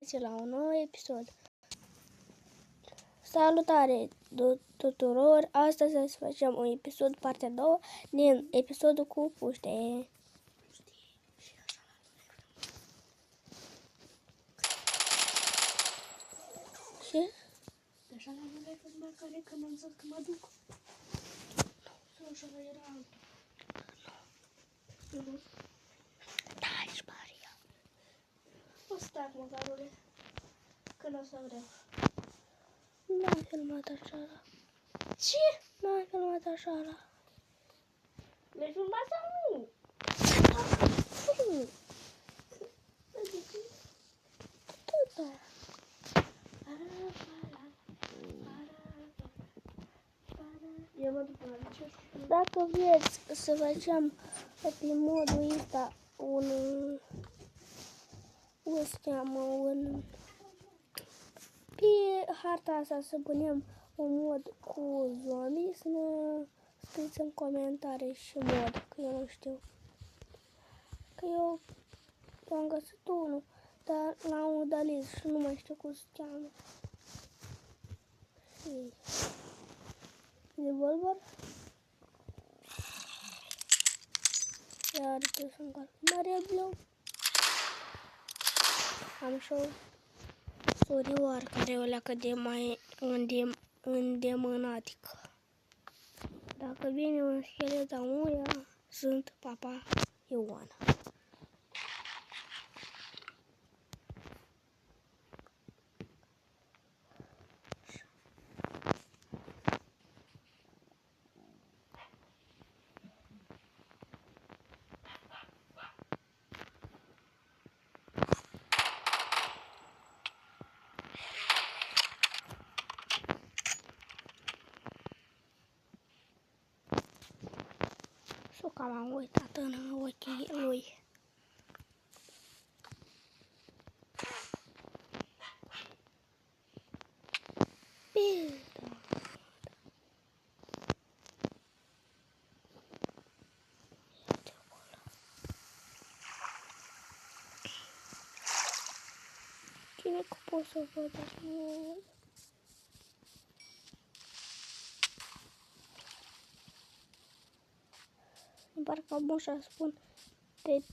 găsit la un nou episod. Salutare tuturor! Astăzi să facem un episod, partea 2, din episodul cu puște. Și? Așa la nu ai fost mai care când am zis că mă duc. Sau așa era altul. Nu. Da, ești Maria. O să tac măcarule. Când o să vreau. N-am filmat așa. Ce? N-am filmat așa. Le-ai filmat sau nu? Tot. Eu mă duc la liceu. Dacă vreți să facem pe modul ăsta pe harta asta să punem un mod cu zombie, să ne scrieți în comentarii și mod, că eu nu știu. Că eu am găsit unul, dar l-am udalit și nu mai știu cum se cheamă. Și revolver. Iar trebuie să încarc mare blou. Am și o surioară care o leacă de mai îndemânatică. Dacă vine un schelet amuia, sunt Papa Ioana. Și cam am uitat în ochii lui. Cine că pot să văd, dar nu... Parcă am așa spun de...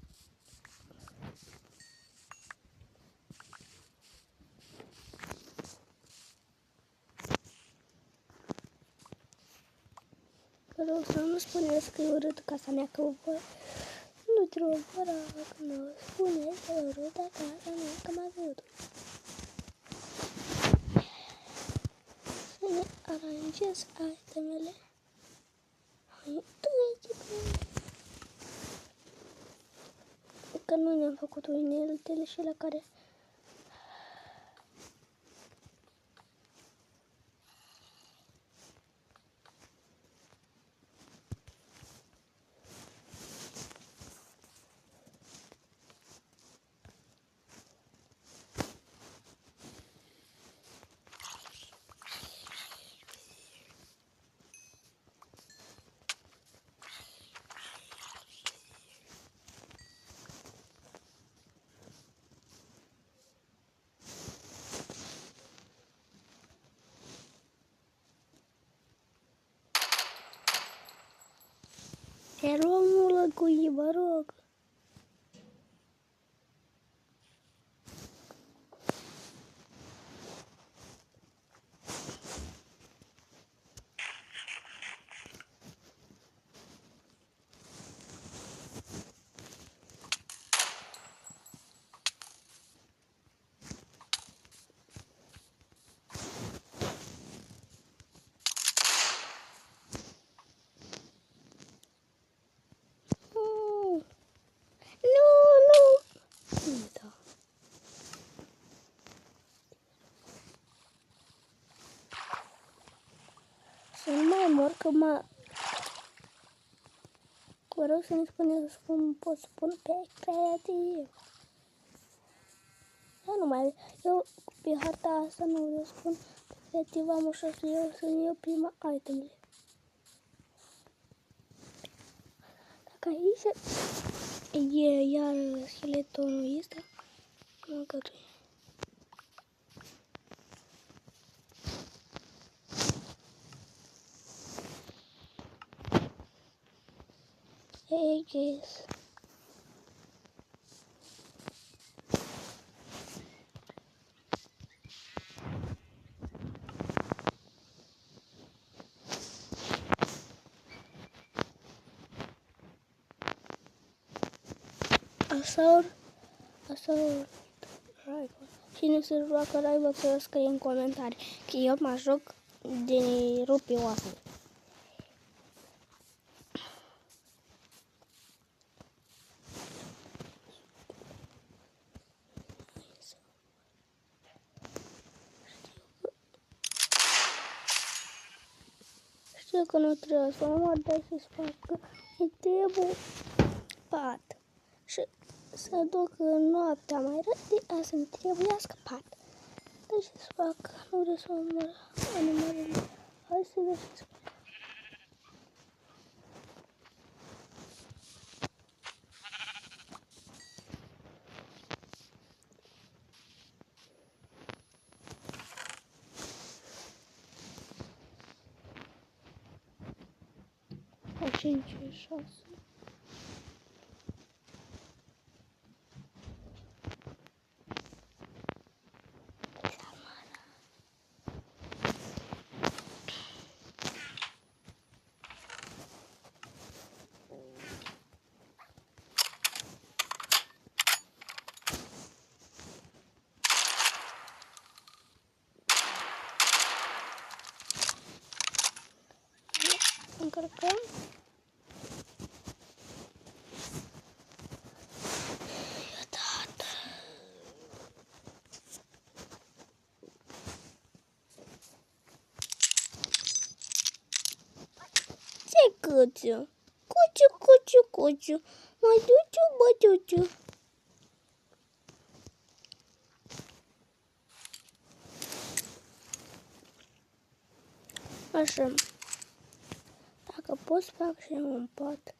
Vreau să nu spuneți că e urât casa mea, că vă... Nu trebuie că nu spuneți că e urâtă casa mea, că m-a văzut. Să ne aranjez itemele. Că nu ne-am făcut uneltele și la care... Te rog, nu lăgui, vă rog. Să nu mai mor, că vă rog să ne spuneți cum pot să pun pe creativ. Nu mai, eu pe harta asta nu vreau să spun pe creativ, am așa să iau prima itemele. Dacă aici e iar skeletonul ăsta, mă gătui. Hey guys. Asaur. Cine se joacă Roblox să scrie în comentarii. Că eu mă joc de rupe oasele. Știu că nu trebuie să mă dai să-ți facă. Îi trebuie pat. Și să duc noaptea mai repede, să-mi trebuiască pat. Deci să fac, nu vreau să omor animalele. Hai să găsesc. A 5 și 6. Încărcăm. Ce cuciu? Cuciu. Măduciu, băduciu. Așa. Dacă pot să fac și un pat.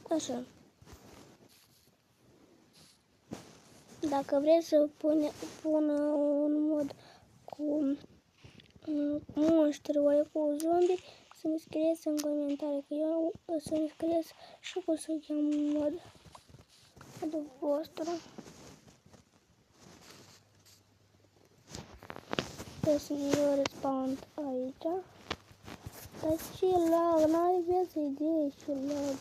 Așa. Dacă vreți să pun un mod cu monștri ori cu zombi, să-mi scrieți în comentarii, că eu să-mi scrieți și cum să cheam modul vostru. Să eu respawn aici. Dar ce lag, n-aveți idee ce lag.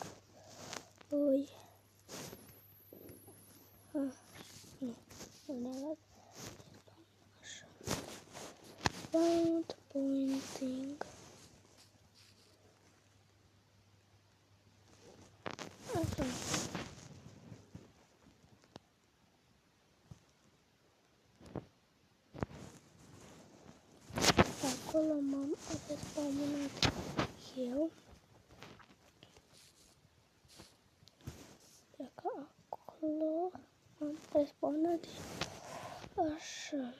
Ui. Nu ne lag. Așa. Found pointing. Așa. Acolo m-am respawnat eu. Dacă acolo am respawnat așa.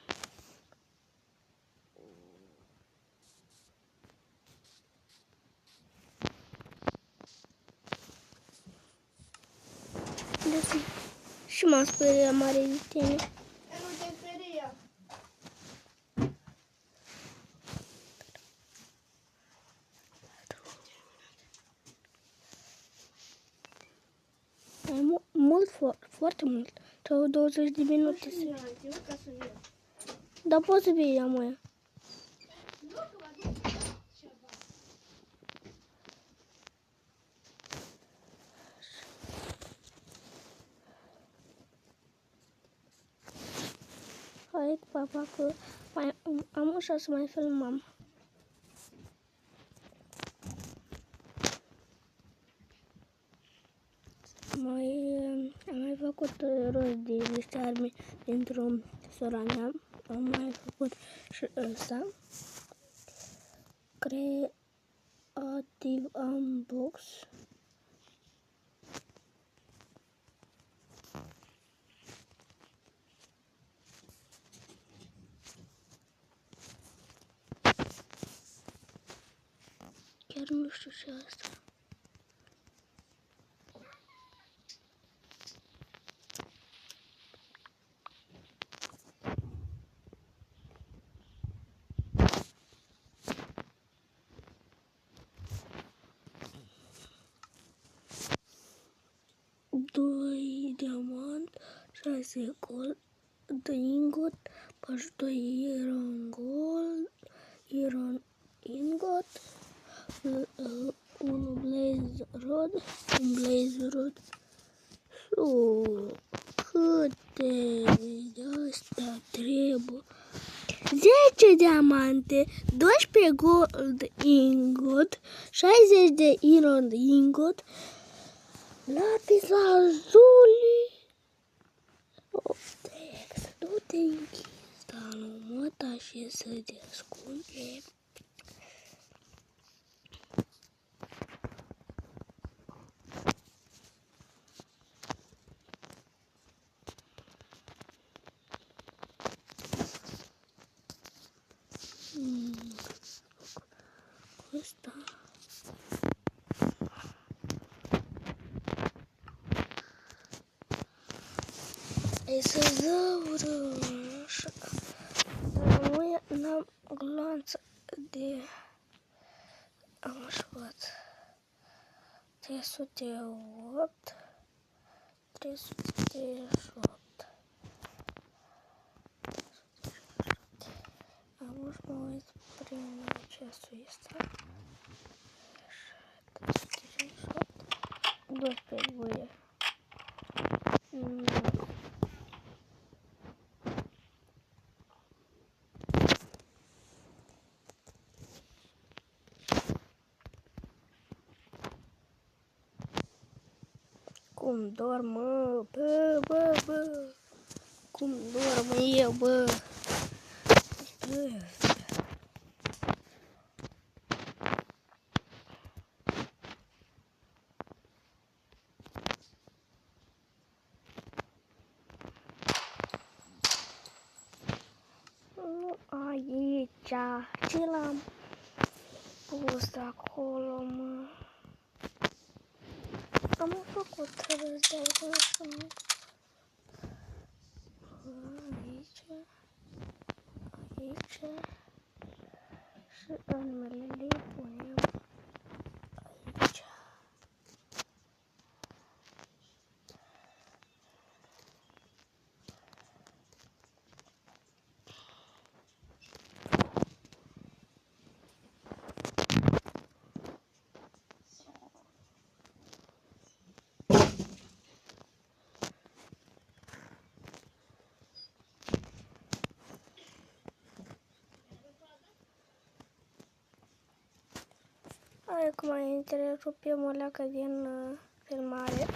Deci, și m-am speriat mare de tine. Nu te speria. Mult, foarte mult. Trebuie 20 de minute. Dar poți să vii ea, măia. Hai cu papa că am ușa să mai filmăm. Am mai făcut rost de niște arme pentru sora mea. Am mai făcut și ăsta. Creative Unbox. Chiar nu știu ce asta. gold, ingot, 42 iron gold, iron ingot, 1 blaze rod, un blaze rod. Câte de astea trebuie? 10 diamante, 12 gold ingot, 60 de iron ingot, lapis lazuli. Du-te închis, dar nu mă tașe să descunde. Ăsta. E să zaură așa. Dar n-am glanță de... Am șuat. 308. 338. Am să mă uit prin acestul ăsta. 338. 12 buie. Cum dorm, mă, bă, cum dorm eu, bă. Aici, ce l-am pus acolo, mă? Am făcut râs de aici. Aici. Și animalele le punem aici. Acum intrăm pe moleacă din filmare.